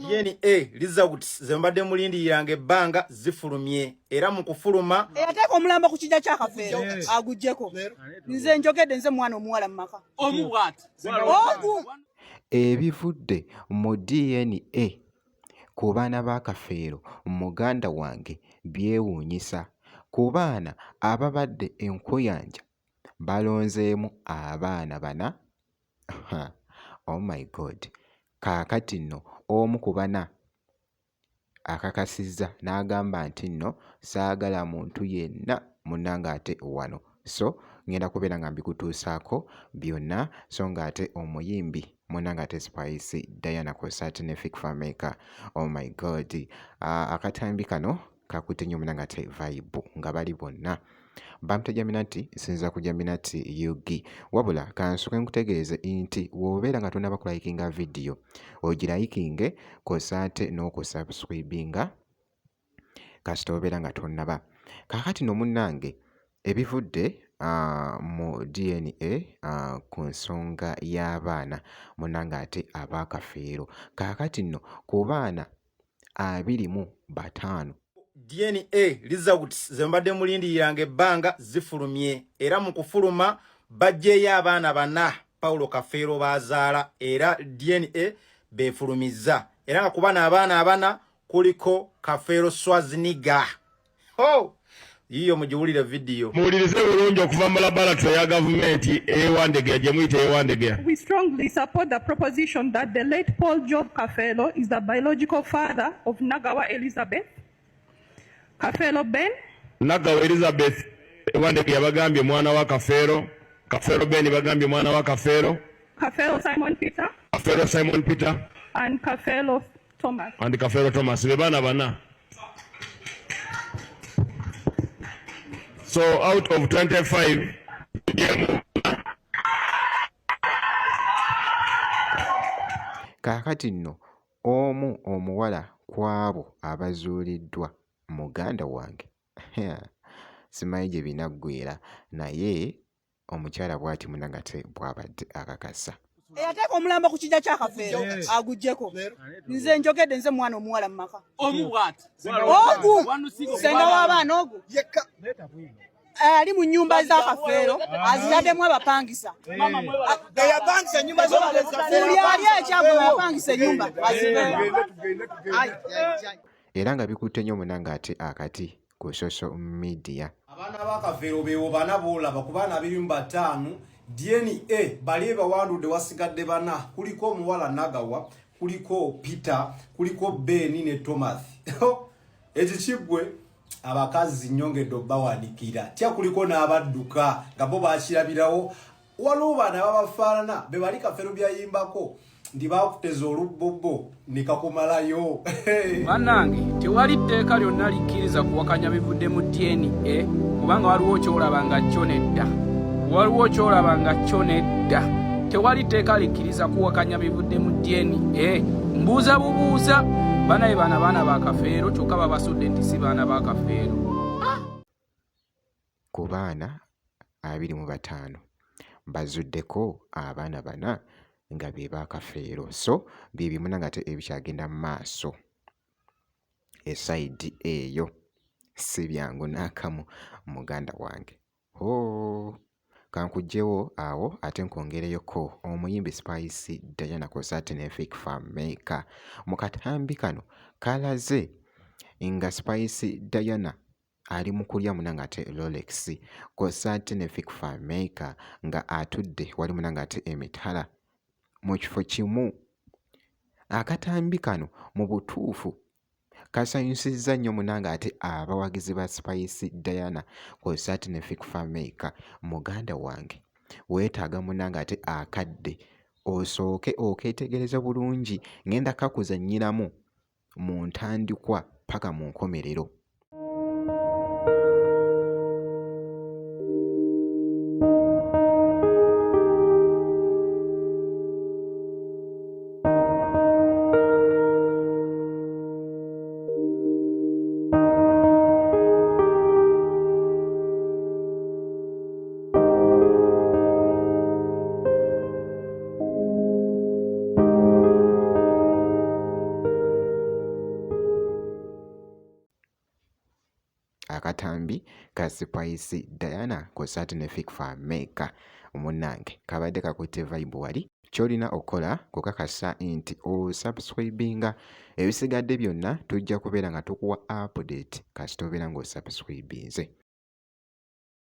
DNA results zembadde mulindiriranga ebbanga zifulumye era mu kufuluma eyateeka omulamba ku kijja kya Kafeero aguggyeko nze njogedde nze mwana omuwala mu maka ebivudde mu DNA ku baana ba Kafeero muganda wange byewuunyisa. Ku baana ababadde enkuyanja balonzeemu abaana bana. Oh my God. Kaakati nno omu ku bana akakasizza n'agamba nti nno saagala muntu yenna munnange ate wano, so ngenda kubeera nga mbikutuusaako byonna, so ng'ate omuyimbi munnange ate Spice Diana Kosat ne Fikfa Maker. Oh my God. Akatambi kano kakutte nnyo munnange ate vibe nga bali bonna bamutajamina nti sinza kujamina nti yugi wabula kansuke nkutegeeze nti wobeera nga tonaba kulayikinga vidiyo ogirayikinge kosate n'okusubscribinga kasita obeera nga tonnaba. Kaakati no munnange ebivudde mu DNA ku nsonga y'abaana munnange ate aba Kafeero. Kaakati nno ku baana 25 DNA results zembadde mulindiriranga ebbanga zifulumye era mu kufuluma bajjeeyo abaana bana Paulo Kafeero bazaala era DNA befulumizza era nga ku bana abaana abana kuliko Kafeero Swazniga. Yiyo mugiwulire video muwulirize bulungi okuva mu laboratory ya gavumenti ewandegera gye muyita ewandegera. We strongly support the proposition that the late Paul Job Kafeero is the biological father of Nagawa Elizabeth Kafeero Ben. Nagawa Elizabeth ewandegera bagambye mwana wa Kafeero. Kafeero Ben bagambye mwana wa Kafeero. Kafeero Simon Peter. Kafeero Simon Peter. And Kafeero Thomas. And Kafeero Thomas. Be bana bana. So out of 25, kaakati nno omu omuwala kwabo abazuuliddwa muganda wange simanyi gye binaggwera naye omukyala bw'ati munagate bw'abadde akakasa. eyateeka omulamba ku kijja kya Kafeero aguggyeko nze njogedde nze mwana omuwala mu maka ogu senga w'abaana ogu ali mu nnyumba za Kafeero azitaddemu abapangisa buli ali ekyagwe yapangisa ennyumba era nga bikutte nnyo munange ate akati ku social media. abaana ba Kafeero beewo bana boolaba ku baana 25 DNA bali bawandudde wasigadde bana kuliko omuwala Nagawa kuliko Peter kuliko Ben ne Thomas. Ekikibwe abakazi nyongedde bawanikira tya kuliko n'abadduka nga bo bakirabirawo waliwo baana babafaanana be bali Kafeero byayimbako ndi bakuteza olubbobo nikakumalayo. Bannange tewali tteeka lyonna likkiriza kuwakanya bivudde mu DNA kubanga waliwo kyolaba nga kyo nedda. Waliwo kyolaba nga kyo nedda. Tewali tteeka likkiriza kuwakanya bivudde mu DNA. Mbuuza bubuuza banaye baana ba Kafeero kyokka babasudde nti si baana ba Kafeero. Ku baana 25 bazuddeko abaana bana nga be ba Kafeero, so bye munanga ate ebikyagenda mu maaso esayidi eyo si byangu n'akamu muganda wange. Kankugjewo awo ate nkwongereyoko omuyimbi Spice Diana Kosat ne Fikfa Maker mu katambi kano kalaze nga Spice Diana ali mu kulya munanga ate Rolex, Kosat ne Fikfa Maker nga atudde wali munanga ate emitala mu kifo kimu. Akatambi kano mu butuufu kasanyusizza nnyo munanga ate abawagizi ba Spice Diana Kosat ne Fikfa Maker. Muganda wange weetaaga munanga ate akadde osooke okeetegereza bulungi, ngenda kakuzannyiramu mu ntandikwa paka mu nkomerero. akatambi ka Spice Diana kw'osaati ne Fikfa Meka omunnange kabadde kakutte vibe wali ky'olina okukola kukakasa nti osubscribinga ebisigadde byonna tujja kubeera nga tukuwa update kasita obeera ng'osubscribinze.